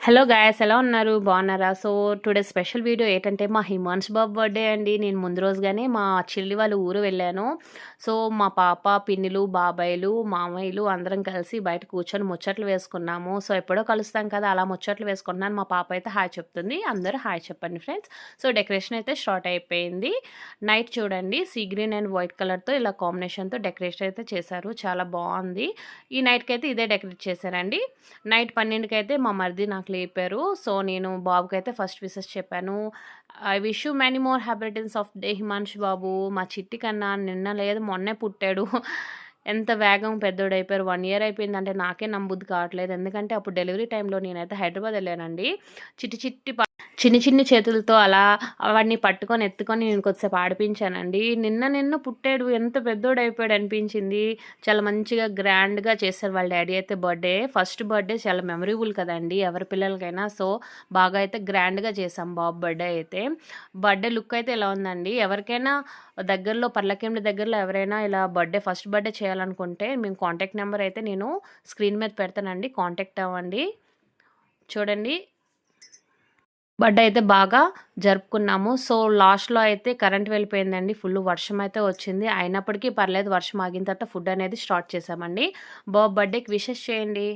Hello guys, ఎలా ఉన్నారు? బాగున్నారా? సో టుడే స్పెషల్ వీడియో ఏంటంటే మా హిమాంష్ బాబు బర్త్డే అండి. నేను ముందు రోజుగానే మా చెల్లి వాళ్ళ ఊరు వెళ్ళాను. సో మా పాప, పిన్నిలు, బాబాయిలు, మామయ్యలు అందరం కలిసి బయట కూర్చొని ముచ్చట్లు వేసుకున్నాము. సో ఎప్పుడో కలుస్తాం కదా, అలా ముచ్చట్లు వేసుకుంటున్నాను. మా పాప అయితే హాయ్ చెప్తుంది. అందరూ హాయ్ చెప్పండి ఫ్రెండ్స్. సో డెకరేషన్ అయితే స్టార్ట్ అయిపోయింది. నైట్ చూడండి, సీ గ్రీన్ అండ్ వైట్ కలర్తో ఇలా కాంబినేషన్తో డెకరేషన్ అయితే చేశారు. చాలా బాగుంది. ఈ నైట్కి అయితే ఇదే డెకరేట్ చేశారండి. నైట్ 12కి అయితే మా మరిది నాకు లేపారు. సో నేను బాబుకైతే ఫస్ట్ విషెస్ చెప్పాను. I wish you many more happy returns of day Himansh Babu. మా చిట్టి కన్నా నిన్న లేదు మొన్నే పుట్టాడు. ఎంత వేగం పెద్దోడైపోయారు. 1 ఇయర్ అయిపోయిందంటే నాకే నమ్మబుద్ధి కావట్లేదు. ఎందుకంటే అప్పుడు డెలివరీ టైంలో నేనైతే హైదరాబాద్ వెళ్ళానండి. చిట్టి చిట్టి చిన్ని చిన్ని చేతులతో అలా వాడిని పట్టుకొని ఎత్తుకొని నేను కొద్దిసేపు ఆడిపించానండి. నిన్న పుట్టాడు, ఎంత పెద్దోడైపోయాడు అనిపించింది. చాలా మంచిగా గ్రాండ్గా చేశారు వాళ్ళ డాడీ అయితే బర్త్డే. ఫస్ట్ బర్త్డే చాలా మెమరబుల్ కదండి ఎవరి పిల్లలకైనా. సో బాగా అయితే గ్రాండ్గా చేసాం బాబు బర్త్డే అయితే. బర్త్డే లుక్ అయితే ఇలా ఉందండి. ఎవరికైనా దగ్గరలో పర్లకేండి దగ్గరలో ఎవరైనా ఇలా ఫస్ట్ బర్త్డే చేయాలనుకుంటే మేము కాంటాక్ట్ నెంబర్ అయితే నేను స్క్రీన్ మీద పెడతానండి, కాంటాక్ట్ అవ్వండి. చూడండి, బర్త్డే అయితే బాగా జరుపుకున్నాము. సో లాస్ట్లో అయితే కరెంట్ వెళ్ళిపోయిందండి. ఫుల్ వర్షం అయితే వచ్చింది. అయినప్పటికీ పర్లేదు, వర్షం ఆగిన తర్వాత ఫుడ్ అనేది స్టార్ట్ చేసామండి. బాబు బర్త్డేకి విషెస్ చేయండి.